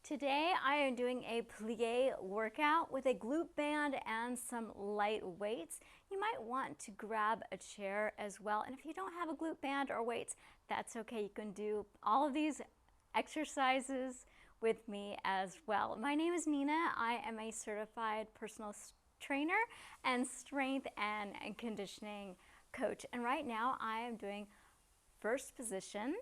Today I am doing a plie workout with a glute band and some light weights. You might want to grab a chair as well, and if you don't have a glute band or weights, that's okay. You can do all of these exercises with me as well. My name is Nina. I am a certified personal trainer and strength and conditioning coach, and right now I am doing first position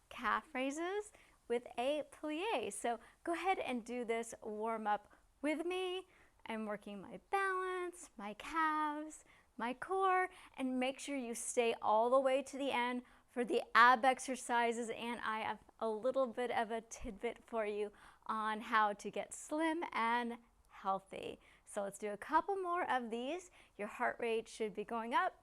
calf raises with a plie. So go ahead and do this warm up with me. I'm working my balance, my calves, my core, and make sure you stay all the way to the end for the ab exercises. And I have a little bit of a tidbit for you on how to get slim and healthy. So let's do a couple more of these. Your heart rate should be going up.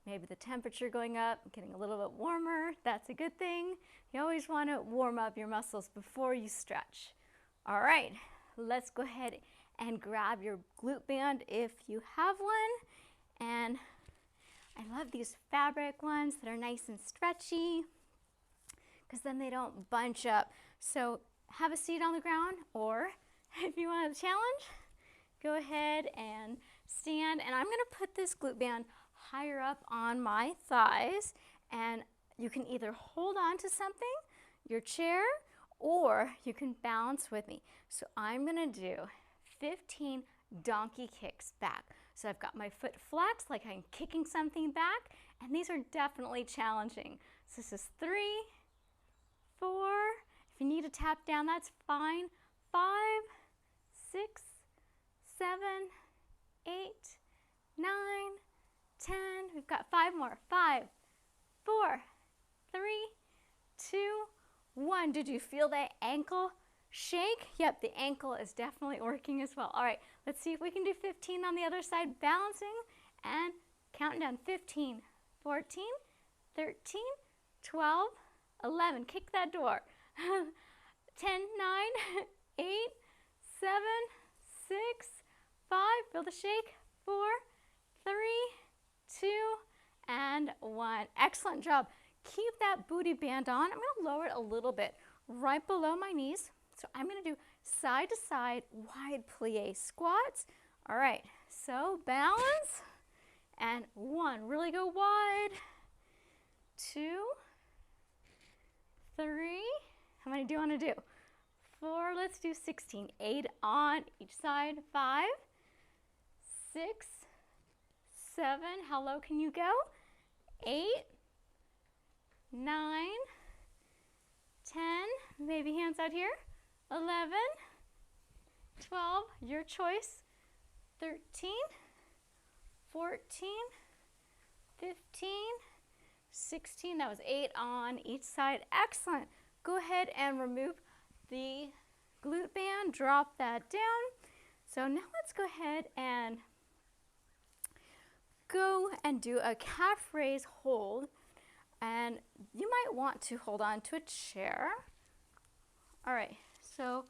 Maybe the temperature going up, getting a little bit warmer. That's a good thing. You always want to warm up your muscles before you stretch. All right, let's go ahead and grab your glute band if you have one. And I love these fabric ones that are nice and stretchy because then they don't bunch up. So have a seat on the ground, or if you want a challenge, go ahead and stand. And I'm going to put this glute band higher up on my thighs, and you can either hold on to something, your chair, or you can balance with me. So I'm gonna do 15 donkey kicks back. So I've got my foot flexed like I'm kicking something back, and these are definitely challenging. So this is 3, 4, if you need to tap down, that's fine. 5, 6, 7, 8, 9, 10, we've got 5 more. 5, 4, 3, 2, 1. Did you feel that ankle shake? Yep, the ankle is definitely working as well. All right, let's see if we can do 15 on the other side, balancing and counting down. 15, 14, 13, 12, 11. Kick that door. 10, 9, 8, 7, 6, 5. Feel the shake. 4, 3, 2, and 1. Excellent job. Keep that booty band on. I'm going to lower it a little bit right below my knees. So I'm going to do side to side wide plie squats. All right, so balance and 1. Really go wide. 2, 3. How many do you want to do? 4. Let's do 16. 8 on each side. 5, 6, 7, how low can you go? 8, 9, 10, maybe hands out here. 11, 12, your choice. 13, 14, 15, 16, that was 8 on each side. Excellent. Go ahead and remove the glute band, drop that down. So now let's go ahead and go and do a calf raise hold, and you might want to hold on to a chair. All right, so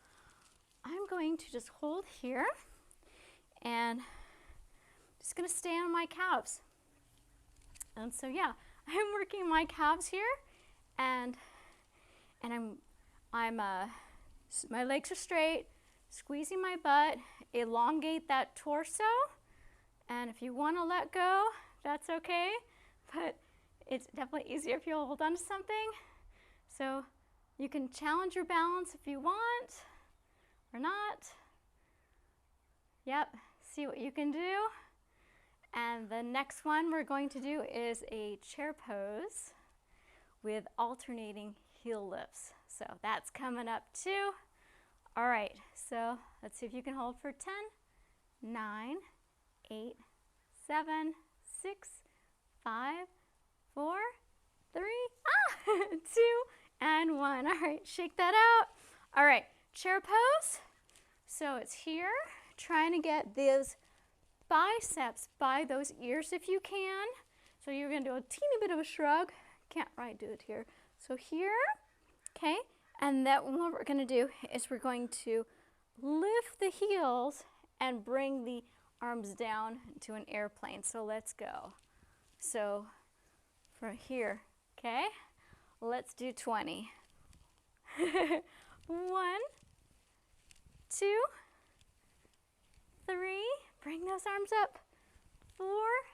I'm going to just hold here and just going to stay on my calves. And so yeah, I'm working my calves here, and my legs are straight, squeezing my butt, elongate that torso. And if you want to let go, that's okay, but it's definitely easier if you hold on to something. So you can challenge your balance if you want or not. Yep, see what you can do. And the next one we're going to do is a chair pose with alternating heel lifts. So that's coming up too. All right, so let's see if you can hold for 10, 9, 8, 7, 6, 5, 4, 3, 2, and 1. All right, shake that out. All right, chair pose. So it's here, trying to get those biceps by those ears if you can. So you're going to do a teeny bit of a shrug. Can't right do it here. So here, okay, and that what we're going to do is we're going to lift the heels and bring the arms down to an airplane. So let's go. So from here, okay, let's do 20. 1, 2, 3, bring those arms up. 4,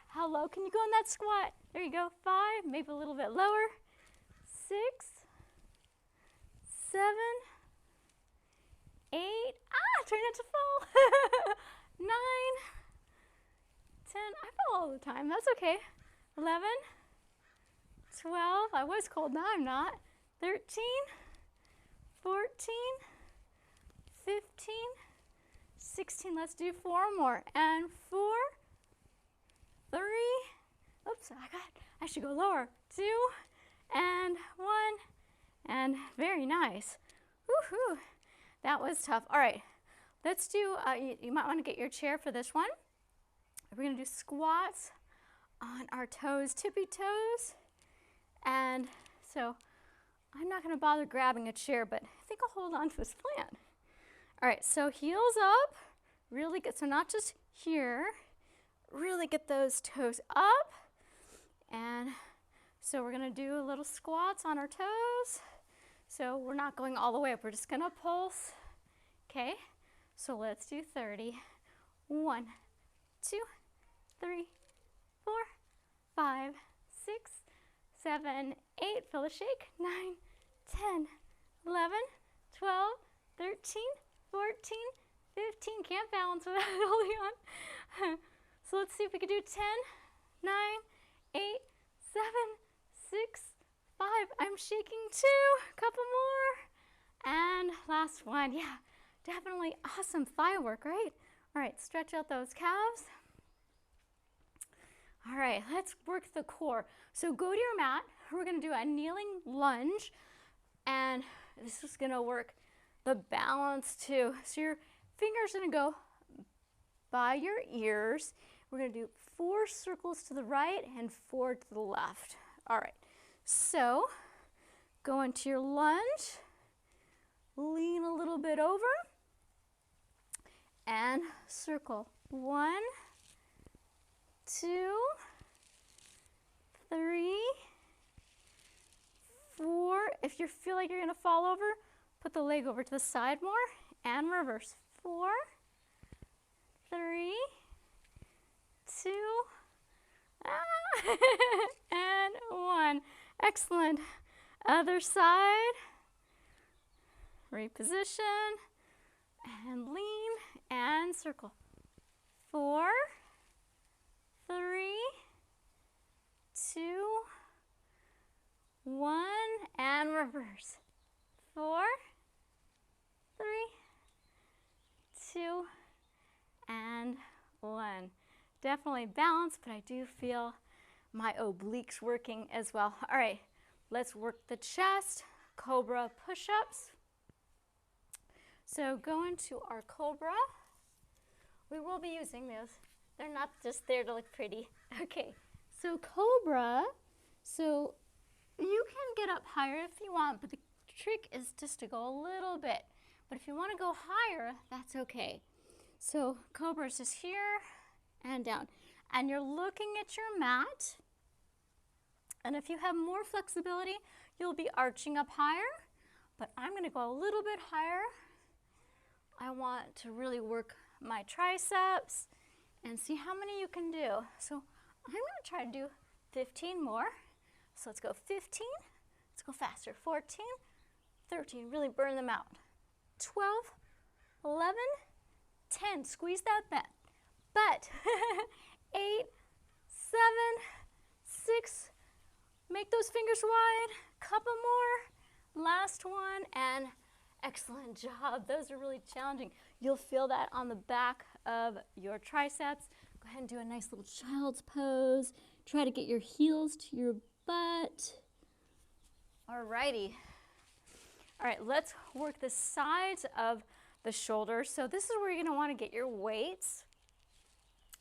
how low can you go in that squat? There you go. 5, maybe a little bit lower. 6, 7, 8, try not to fall. 9, 10, I fall all the time, that's okay. 11, 12, I was cold, now I'm not. 13, 14, 15, 16, let's do 4 more. And 4, 3, oops, I should go lower. 2, and 1, and very nice. Woohoo, that was tough. All right, let's do, you might want to get your chair for this one. We're going to do squats on our toes, tippy toes. And so I'm not going to bother grabbing a chair, but I think I'll hold on to this plant. All right, so heels up, really good. So not just here, really get those toes up. And so we're going to do a little squats on our toes. So we're not going all the way up, we're just going to pulse. Okay, so let's do 30. 1, 2, 3, 4, 5, 6, 7, 8, feel the shake. 9, 10, 11, 12, 13, 14, 15. Can't balance without holding on. So let's see if we can do 10, 9, 8, 7, 6, 5. I'm shaking 2. Couple more. And last one. Yeah, definitely awesome thigh work, right? All right, stretch out those calves. All right, let's work the core. So go to your mat. We're going to do a kneeling lunge. And this is going to work the balance too. So your fingers are going to go by your ears. We're going to do 4 circles to the right and 4 to the left. All right, so go into your lunge, lean a little bit over, and circle. 1, 2, 3, 4. If you feel like you're going to fall over, put the leg over to the side more and reverse. 4, 3, 2, and 1. Excellent. Other side. Reposition and lean and circle. 4, 3, 2, 1, and reverse. 4, 3, 2, and 1. Definitely balance, but I do feel my obliques working as well. All right, let's work the chest. Cobra push-ups. So go into our Cobra. We will be using those. They're not just there to look pretty. Okay, so Cobra, so you can get up higher if you want, but the trick is just to go a little bit. But if you want to go higher, that's okay. So Cobra is just here and down. And you're looking at your mat. And if you have more flexibility, you'll be arching up higher. But I'm going to go a little bit higher. I want to really work my triceps and see how many you can do. So I'm going to try to do 15 more. So let's go 15. Let's go faster. 14, 13. Really burn them out. 12, 11, 10. Squeeze that butt. 8, 7, 6. Make those fingers wide. Couple more. Last one. And excellent job. Those are really challenging. You'll feel that on the back of your triceps. Go ahead and do a nice little child's pose. Try to get your heels to your butt. Alrighty. All right, let's work the sides of the shoulders. So this is where you're going to want to get your weights.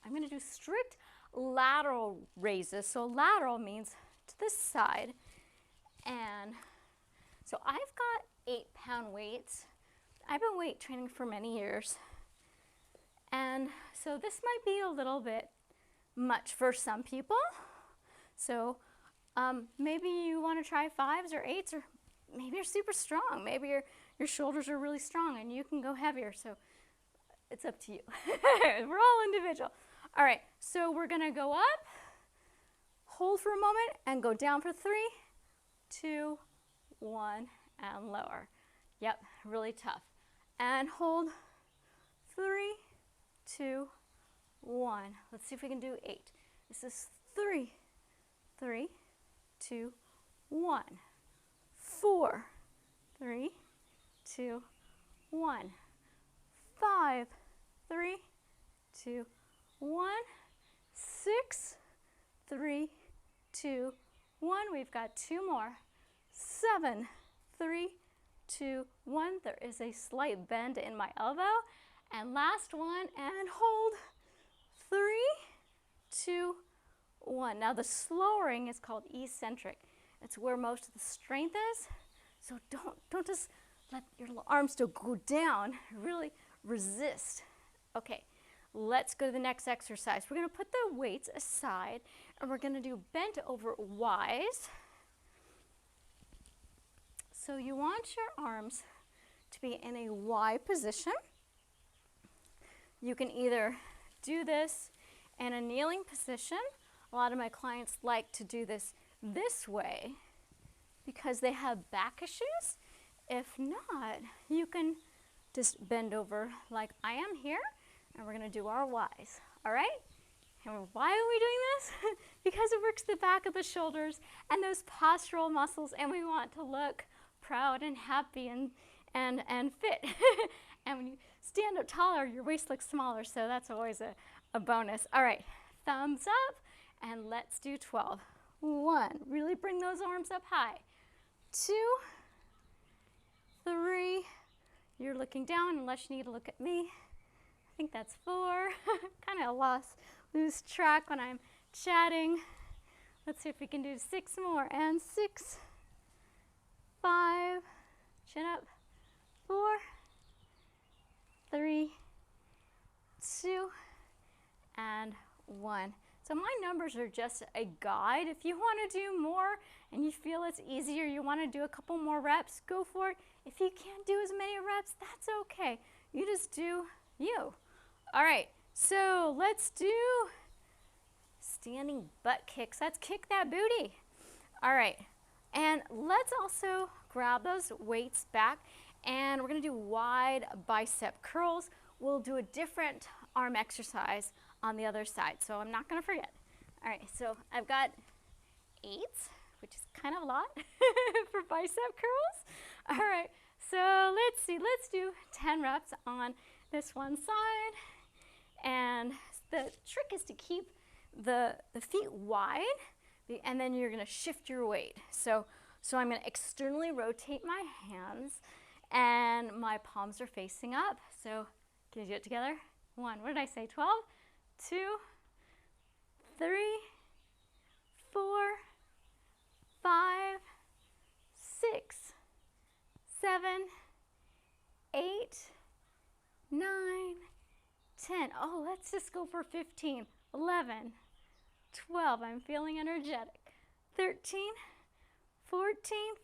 I'm going to do strict lateral raises. So lateral means to this side. And so I've got 8-pound weights. I've been weight training for many years. And so this might be a little bit much for some people. So maybe you want to try 5s or 8s, or maybe you're super strong. Maybe your shoulders are really strong and you can go heavier. So it's up to you. We're all individual. All right, so we're gonna go up, hold for a moment, and go down for 3, 2, 1, and lower. Yep, really tough. And hold, 3, 2, 1. Let's see if we can do 8. This is 3, 3, 2, 1. 4, 3, 2, 1. 5, 3, 2, 1. 6, 3, 2, 1. We've got 2 more. 7, 3, 2, 1. There is a slight bend in my elbow. And last one, and hold. 3, 2, 1. Now the slowing is called eccentric. It's where most of the strength is. So don't just let your arms still go down. Really resist. Okay, let's go to the next exercise. We're going to put the weights aside and we're going to do bent over Y's. So you want your arms to be in a Y position. You can either do this in a kneeling position. A lot of my clients like to do this way because they have back issues. If not, you can just bend over like I am here, and we're gonna do our Y's, all right? And why are we doing this? Because it works the back of the shoulders and those postural muscles, and we want to look proud and happy and fit. And when you stand up taller, your waist looks smaller, so that's always a bonus. All right, thumbs up, and let's do 12. 1, really bring those arms up high. 2, 3, you're looking down unless you need to look at me. I think that's 4. Kind of lose track when I'm chatting. Let's see if we can do 6 more, and 6, 5, chin up, 4, 3, 2, and 1. So my numbers are just a guide. If you want to do more and you feel it's easier, you want to do a couple more reps, go for it. If you can't do as many reps, that's okay. You just do you. All right, so let's do standing butt kicks. Let's kick that booty. All right, and let's also grab those weights back, and we're going to do wide bicep curls. We'll do a different arm exercise on the other side, so I'm not going to forget. All right, so I've got 8, which is kind of a lot for bicep curls. All right, so let's see, let's do 10 reps on this one side. And the trick is to keep the feet wide, and then you're going to shift your weight. So I'm going to externally rotate my hands, and my palms are facing up. So can you do it together? 1, what did I say, 12? 2, 3, 4, 5, 6, 7, 8, 9, 10. Oh, let's just go for 15, 11, 12. I'm feeling energetic. 13, 14,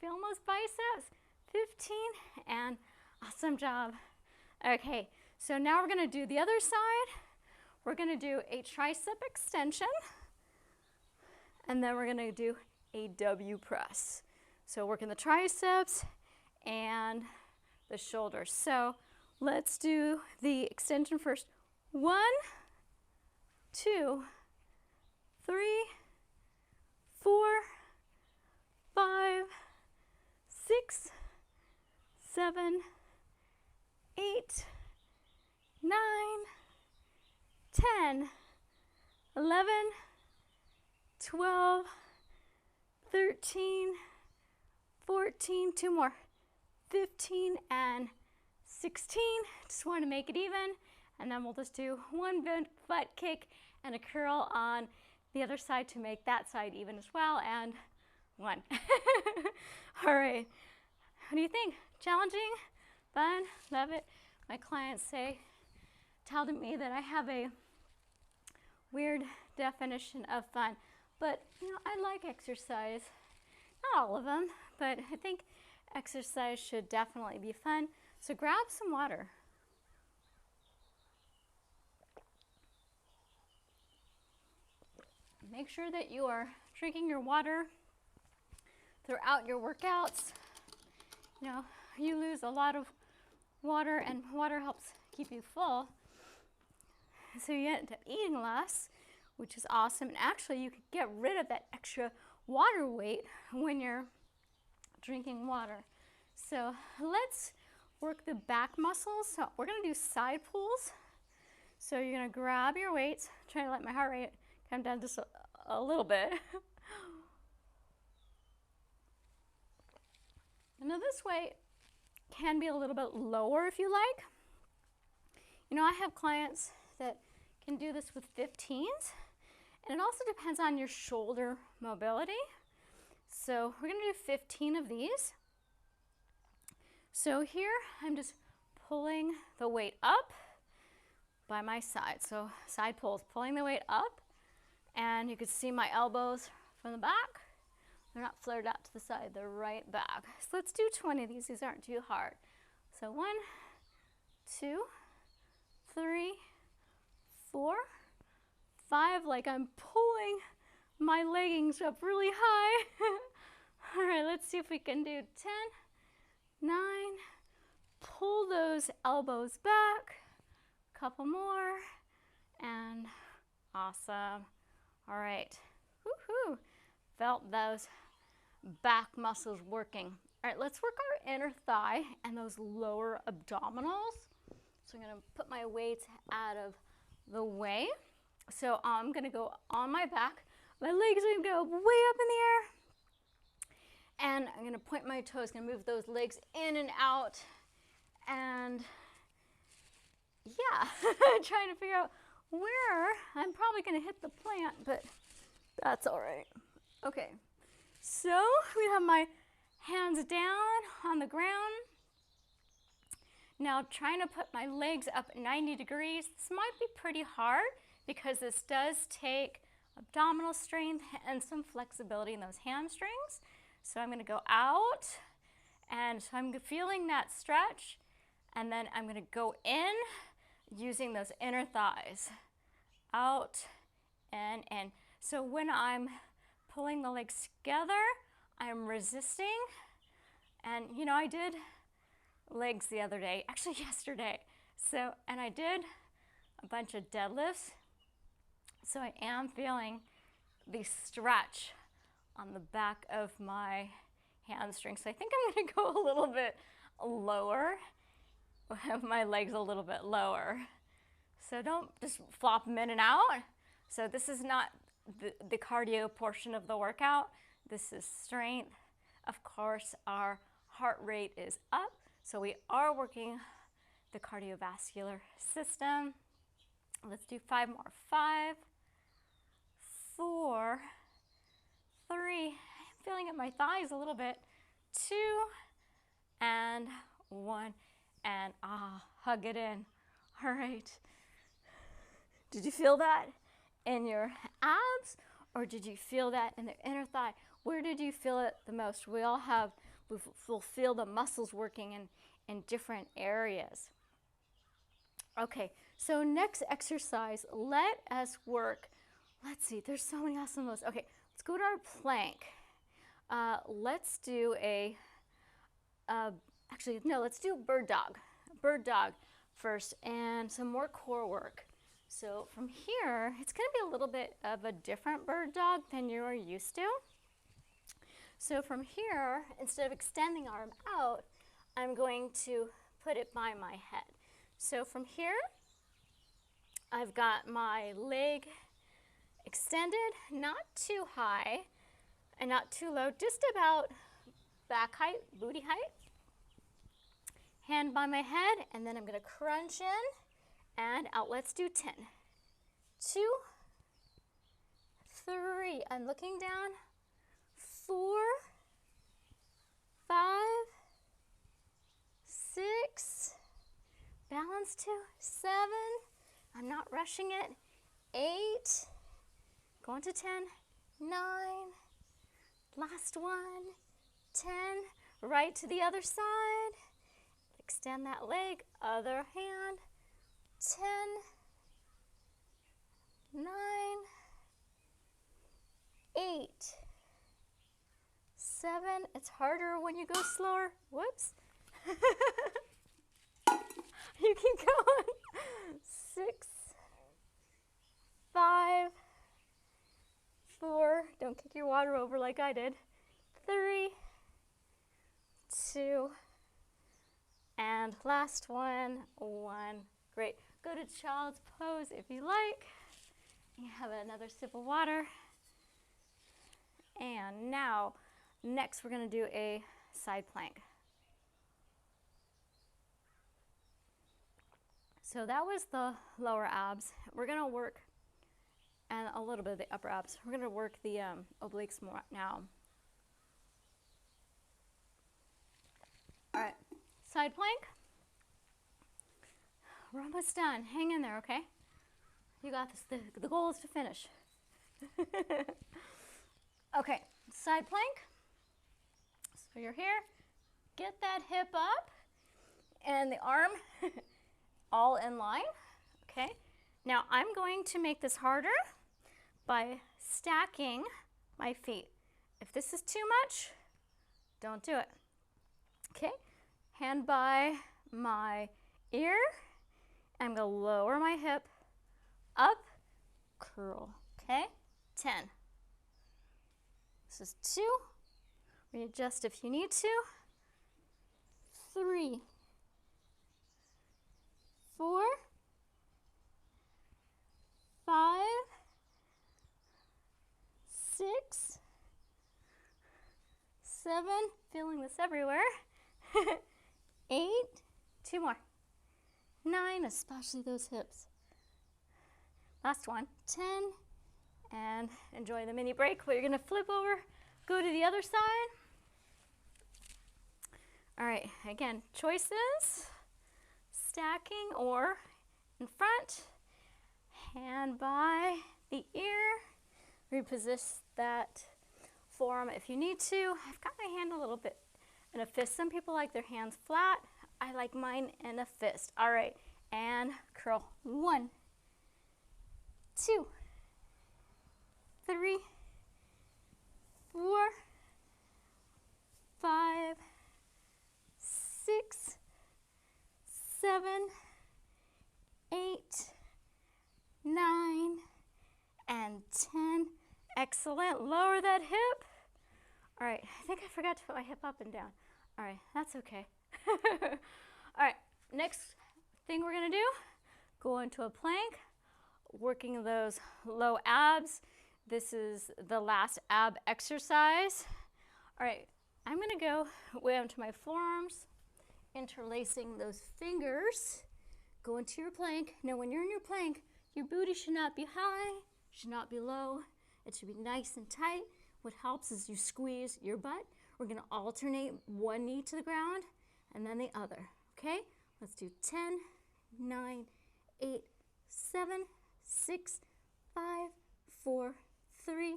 feel those biceps. 15, and awesome job. Okay, so now we're going to do the other side. We're going to do a tricep extension, and then we're going to do a W press. So working the triceps and the shoulders. So let's do the extension first. 1, 2, 3, 4, 5, 6, 7, 8, 9, 10, 11, 12, 13, 14, 2 more, 15, and 16. Just want to make it even. And then we'll just do one butt kick and a curl on the other side to make that side even as well. And 1. All right. What do you think? Challenging? Fun? Love it? My clients tell me that I have a weird definition of fun. But, I like exercise. Not all of them, but I think exercise should definitely be fun. So grab some water. Make sure that you are drinking your water throughout your workouts. You know, you lose a lot of water, and water helps keep you full. So you end up eating less, which is awesome. And actually, you could get rid of that extra water weight when you're drinking water. So let's work the back muscles. So we're gonna do side pulls. So you're gonna grab your weights, trying to let my heart rate come down just a little bit. Now this weight can be a little bit lower if you like. You know, I have clients that can do this with 15s, and it also depends on your shoulder mobility. So we're gonna do 15 of these. So here I'm just pulling the weight up by my side. So side pulls, pulling the weight up, and you can see my elbows from the back. They're not flared out to the side, they're right back. So let's do 20 of these. These aren't too hard. So 1, 2, 3, 4, 5, like I'm pulling my leggings up really high. All right, let's see if we can do 10, 9, pull those elbows back, couple more, and awesome. All right, woohoo, felt those back muscles working. All right, let's work our inner thigh and those lower abdominals. So I'm gonna put my weights out of the way. So I'm gonna go on my back. My legs are gonna go way up in the air. And I'm gonna point my toes, gonna move those legs in and out. And yeah, trying to figure out where I'm probably gonna hit the plant, but that's all right. Okay, so we have my hands down on the ground. Now trying to put my legs up 90 degrees. This might be pretty hard because this does take abdominal strength and some flexibility in those hamstrings. So I'm gonna go out, and so I'm feeling that stretch, and then I'm gonna go in using those inner thighs. Out and in. So when I'm pulling the legs together, I'm resisting. And you know, I did legs the other day, actually yesterday. So, and I did a bunch of deadlifts. So I am feeling the stretch on the back of my hamstring. So I think I'm gonna go a little bit lower, have my legs a little bit lower. So don't just flop them in and out. So this is not the cardio portion of the workout. This is strength. Of course, our heart rate is up. So we are working the cardiovascular system. Let's do 5 more. 5, 4, 3. I'm feeling at my thighs a little bit. 2, and 1, and hug it in. All right. Did you feel that in your abs, or did you feel that in the inner thigh? Where did you feel it the most? We'll feel the muscles working in different areas. Okay, so next exercise, let us work. Let's see, there's so many awesome ones. Okay, let's go to our plank. Let's do let's do bird dog. Bird dog first, and some more core work. So from here, it's gonna be a little bit of a different bird dog than you are used to. So from here, instead of extending arm out, I'm going to put it by my head. So from here, I've got my leg extended, not too high and not too low, just about back height, booty height. Hand by my head, and then I'm gonna crunch in and out. Let's do 10. 2, 3, I'm looking down. 4, 5, 6, balance 2, 7, I'm not rushing it. 8, going to 10, 9, last one, 10, right to the other side. Extend that leg, other hand, 10, 9, 8, 7. It's harder when you go slower. Whoops. You keep going. 6, 5, 4. Don't kick your water over like I did. 3, 2, and last one, 1. Great. Go to child's pose if you like. You have another sip of water. And now, next we're going to do a side plank. So that was the lower abs. We're going to work, and a little bit of the upper abs. We're going to work the obliques more now. All right, side plank. We're almost done. Hang in there, okay? You got this. The goal is to finish. Okay, side plank. So you're here. Get that hip up and the arm all in line. Okay, now I'm going to make this harder by stacking my feet. If this is too much, don't do it. Okay, hand by my ear. I'm going to lower my hip, up, curl. Okay, 10. This is 2. Readjust if you need to. 3, 4, 5, 6, 7. Feeling this everywhere. 8. 2 more. 9, especially those hips. Last one. 10. And enjoy the mini break where you're going to flip over, go to the other side. All right, again, choices. Stacking or in front. Hand by the ear. Reposition that forearm if you need to. I've got my hand a little bit in a fist. Some people like their hands flat. I like mine in a fist. All right, and curl. 1, 2, 3, 4, 5, 6, 7, 8, 9, and 10. Excellent. Lower that hip. All right, I think I forgot to put my hip up and down. All right, that's okay. All right, next thing we're going to do, go into a plank, working those low abs. This is the last ab exercise. All right, I'm going to go way onto my forearms, interlacing those fingers. Go into your plank. Now, when you're in your plank, your booty should not be high, should not be low. It should be nice and tight. What helps is you squeeze your butt. We're going to alternate one knee to the ground and then the other. Okay? Let's do 10, 9, 8, 7, 6, 5, 4, 3,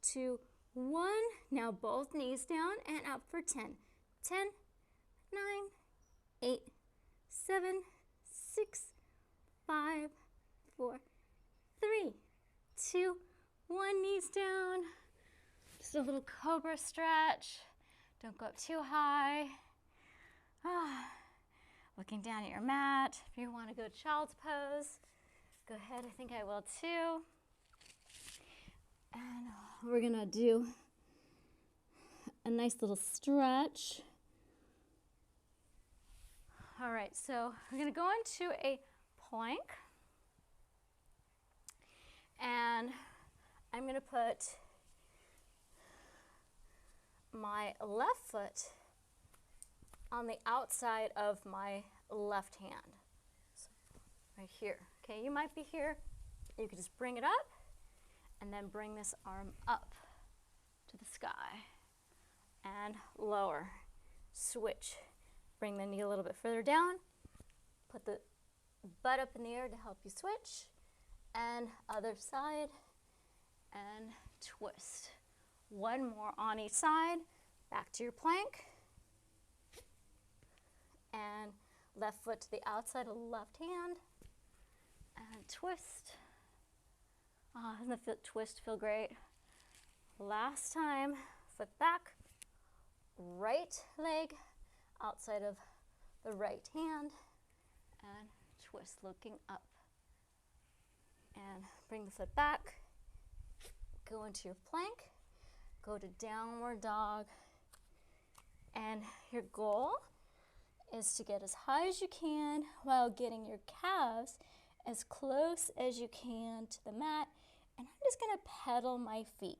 2, 1. Now both knees down and up for 10. 10, 9, 8, 7, 6, 5, 4, 3, 2, 1. Knees down. Just a little Cobra stretch. Don't go up too high. Looking down at your mat. If you want to go child's pose, go ahead. I think I will too. And we're going to do a nice little stretch. All right, so we're going to go into a plank. And I'm going to put my left foot on the outside of my left hand. So right here. Okay, you might be here. You could just bring it up and then bring this arm up to the sky and lower. Switch. Bring the knee a little bit further down. Put the butt up in the air to help you switch. And other side. And twist. One more on each side. Back to your plank. And left foot to the outside of the left hand. And twist. Oh, doesn't the twist feel great? Last time, foot back, right leg outside of the right hand, and twist looking up. And bring the foot back, go into your plank, go to downward dog, and your goal is to get as high as you can while getting your calves as close as you can to the mat. And I'm just gonna pedal my feet,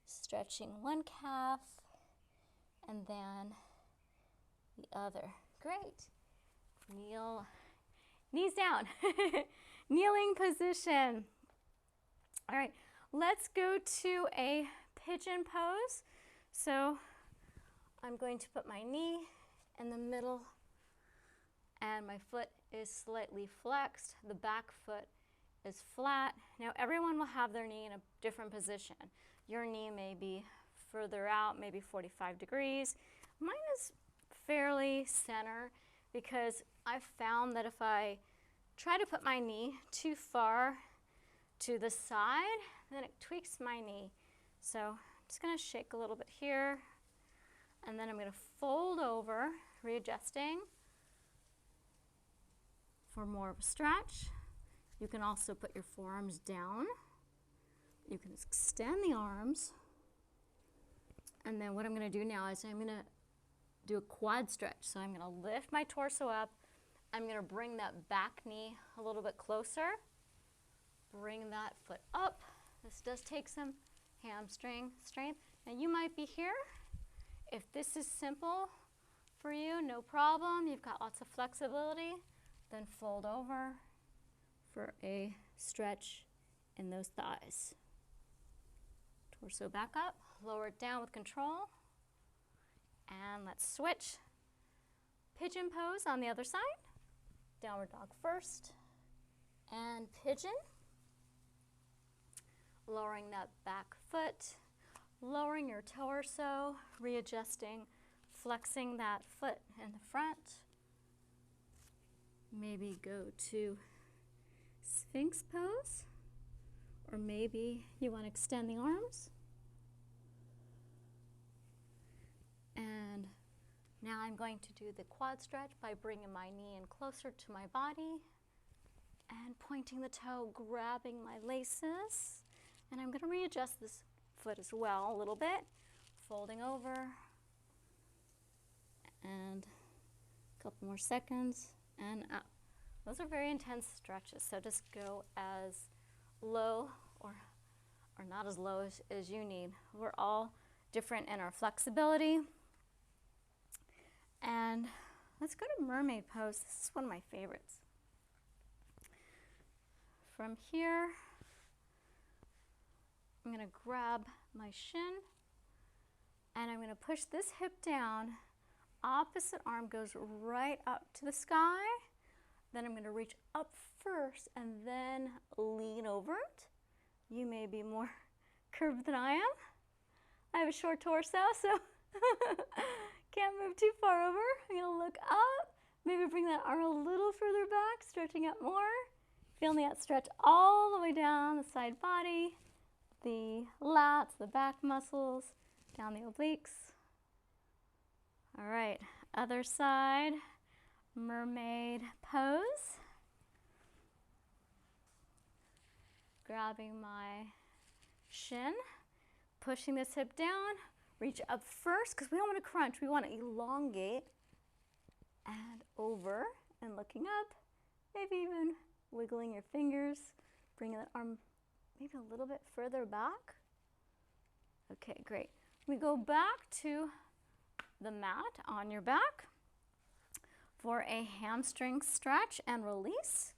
stretching one calf and then the other. Great. Kneel, knees down. Kneeling position. All right, let's go to a pigeon pose. So I'm going to put my knee in the middle and my foot is slightly flexed. The back foot is flat. Now everyone will have their knee in a different position. Your knee may be further out, maybe 45 degrees. Mine is fairly center because I've found that if I try to put my knee too far to the side, then it tweaks my knee. So I'm just gonna shake a little bit here, and then I'm gonna fold over, readjusting for more of a stretch. You can also put your forearms down. You can extend the arms. And then what I'm gonna do now is I'm gonna do a quad stretch. So I'm gonna lift my torso up. I'm gonna bring that back knee a little bit closer. Bring that foot up. This does take some hamstring strength. Now you might be here. If this is simple for you, no problem. You've got lots of flexibility. Then fold over for a stretch in those thighs. Torso back up, lower it down with control. And let's switch. Pigeon pose on the other side. Downward dog first. And pigeon. Lowering that back foot. Lowering your torso, readjusting, flexing that foot in the front. Maybe go to Sphinx pose, or maybe you want to extend the arms. And now I'm going to do the quad stretch by bringing my knee in closer to my body and pointing the toe, grabbing my laces. And I'm going to readjust this foot as well a little bit, folding over, and a couple more seconds, and up. Those are very intense stretches, so just go as low or not as low as you need. We're all different in our flexibility. And let's go to mermaid pose. This is one of my favorites. From here, I'm going to grab my shin and I'm going to push this hip down. Opposite arm goes right up to the sky. Then I'm going to reach up first and then lean over it. You may be more curved than I am. I have a short torso, so can't move too far over. I'm going to look up, maybe bring that arm a little further back, stretching up more. Feeling that stretch all the way down the side body, the lats, the back muscles, down the obliques. All right, other side, mermaid pose. Grabbing my shin, pushing this hip down, reach up first because we don't want to crunch, we want to elongate, and over and looking up, maybe even wiggling your fingers, bringing that arm maybe a little bit further back. Okay, great. We go back to the mat on your back for a hamstring stretch and release.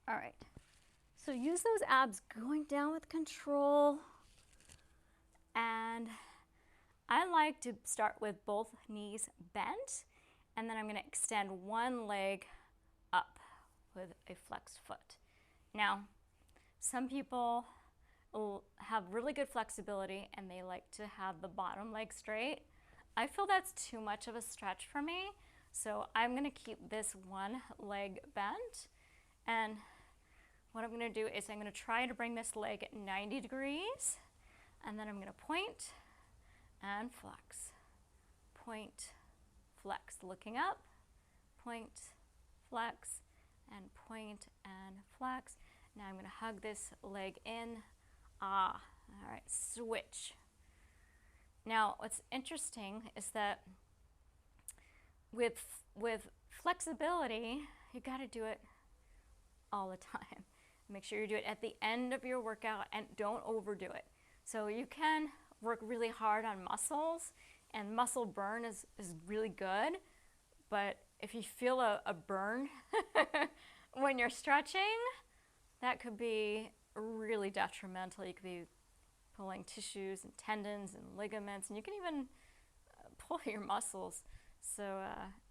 All right, so use those abs going down with control. And I like to start with both knees bent, and then I'm going to extend one leg up with a flexed foot. Now, some people have really good flexibility and they like to have the bottom leg straight. I feel that's too much of a stretch for me, so I'm going to keep this one leg bent. And what I'm going to do is I'm going to try to bring this leg at 90 degrees. And then I'm going to point and flex. Point, flex. Looking up, point, flex, and point and flex. Now I'm going to hug this leg in. All right, switch. Now, what's interesting is that with flexibility, you got to do it all the time. Make sure you do it at the end of your workout and don't overdo it. So you can work really hard on muscles, and muscle burn is really good, but if you feel a burn when you're stretching, that could be really detrimental. You could be pulling tissues and tendons and ligaments, and you can even pull your muscles. So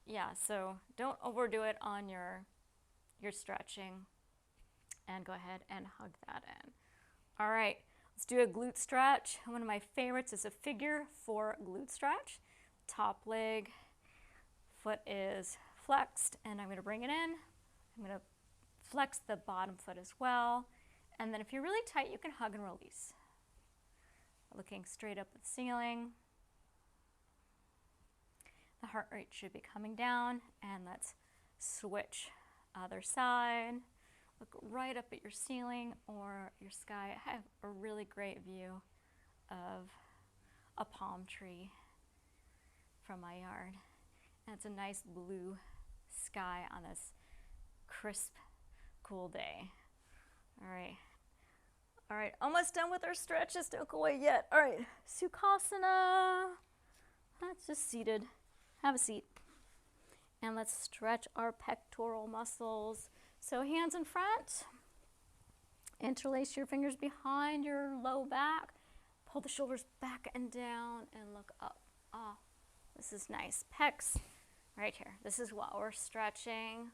yeah, so don't overdo it on your stretching, and go ahead and hug that in. All right, let's do a glute stretch. One of my favorites is a figure 4 glute stretch. Top leg, foot is flexed, and I'm going to bring it in. I'm going to flex the bottom foot as well. And then if you're really tight, you can hug and release. Looking straight up at the ceiling. The heart rate should be coming down, and let's switch other side. Look right up at your ceiling or your sky. I have a really great view of a palm tree from my yard. And it's a nice blue sky on this crisp, cool day. All right. All right, almost done with our stretches. Don't go away yet. All right, Sukhasana. That's just seated. Have a seat. And let's stretch our pectoral muscles. So hands in front. Interlace your fingers behind your low back. Pull the shoulders back and down and look up. Ah, this is nice. Pecs right here. This is what we're stretching.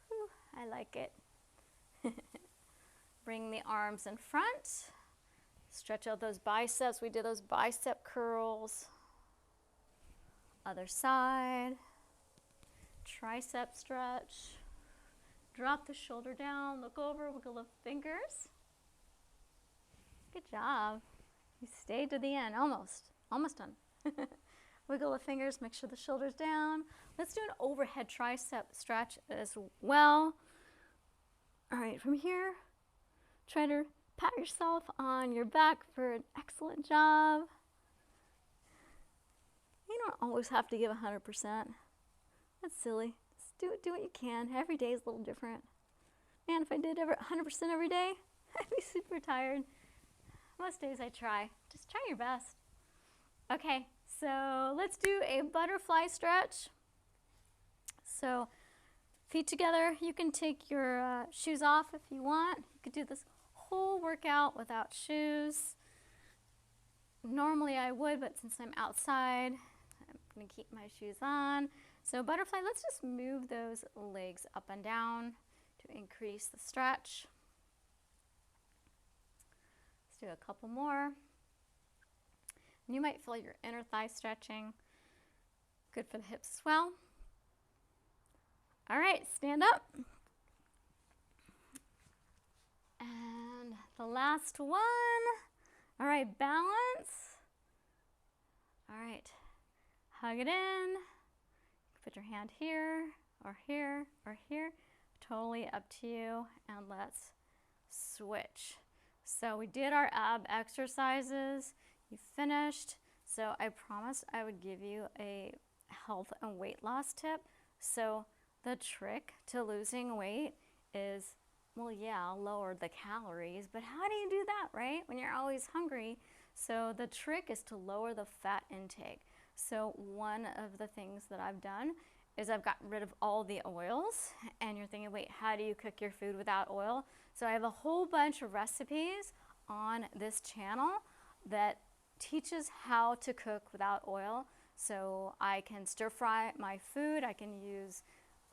Whew, I like it. Bring the arms in front. Stretch out those biceps. We did those bicep curls. Other side. Tricep stretch. Drop the shoulder down. Look over. Wiggle the fingers. Good job. You stayed to the end. Almost done. Wiggle the fingers. Make sure the shoulder's down. Let's do an overhead tricep stretch as well. All right, from here, try to pat yourself on your back for an excellent job. You don't always have to give 100%. That's silly. Just do what you can. Every day is a little different. Man, if I did 100% every day, I'd be super tired. Most days I try. Just try your best. Okay, so let's do a butterfly stretch. So feet together. You can take your shoes off if you want. You could do this whole workout without shoes. Normally I would, but since I'm outside, I'm going to keep my shoes on. So butterfly, let's just move those legs up and down to increase the stretch. Let's do a couple more. And you might feel your inner thigh stretching. Good for the hips as well. All right, stand up. And the last one. All right, balance. All right, hug it in. Put your hand here, or here, or here. Totally up to you. And let's switch. So we did our ab exercises. You finished. So I promised I would give you a health and weight loss tip. So the trick to losing weight is, well, yeah, lower the calories, but how do you do that, right? When you're always hungry. So the trick is to lower the fat intake. So one of the things that I've done is I've gotten rid of all the oils, and you're thinking, wait, how do you cook your food without oil? So I have a whole bunch of recipes on this channel that teaches how to cook without oil. So I can stir fry my food. I can use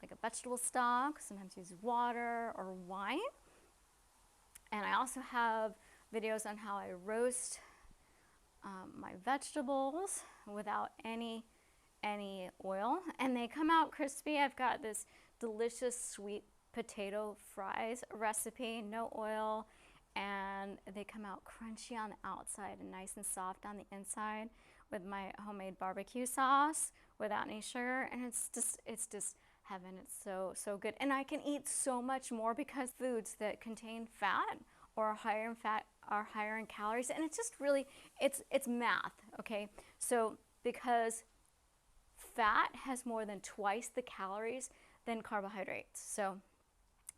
like a vegetable stock, sometimes use water or wine. And I also have videos on how I roast my vegetables without any oil, and they come out crispy. I've got this delicious sweet potato fries recipe, no oil, and they come out crunchy on the outside and nice and soft on the inside with my homemade barbecue sauce without any sugar, and it's just heaven. It's so good, and I can eat so much more because foods that contain fat or are higher in fat are higher in calories, and it's just really it's math, okay? So because fat has more than twice the calories than carbohydrates, so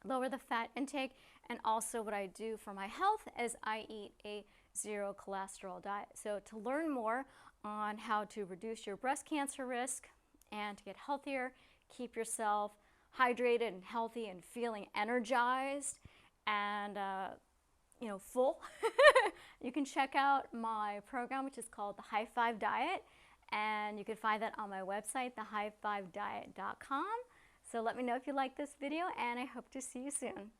lower the fat intake. And also what I do for my health is I eat a zero cholesterol diet. So to learn more on how to reduce your breast cancer risk and to get healthier, keep yourself hydrated and healthy and feeling energized and full, you can check out my program, which is called the High Five Diet, and you can find that on my website, thehigh5diet.com. So let me know if you like this video, and I hope to see you soon.